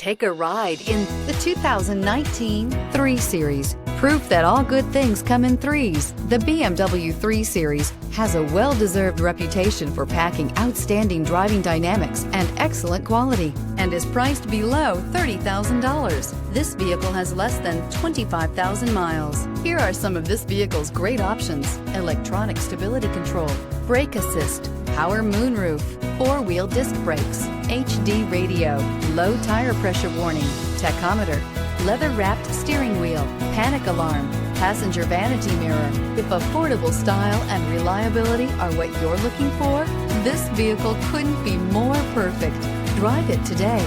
Take a ride in the 2019 3 Series. Proof that all good things come in threes. The BMW 3 Series has a well-deserved reputation for packing outstanding driving dynamics and excellent quality, and is priced below $30,000. This vehicle has less than 25,000 miles. Here are some of this vehicle's great options: electronic stability control, brake assist, power moonroof, 4-wheel disc brakes, HD radio, low tire pressure warning, tachometer, leather-wrapped steering wheel, panic alarm, passenger vanity mirror. If affordable style and reliability are what you're looking for, this vehicle couldn't be more perfect. Drive it today.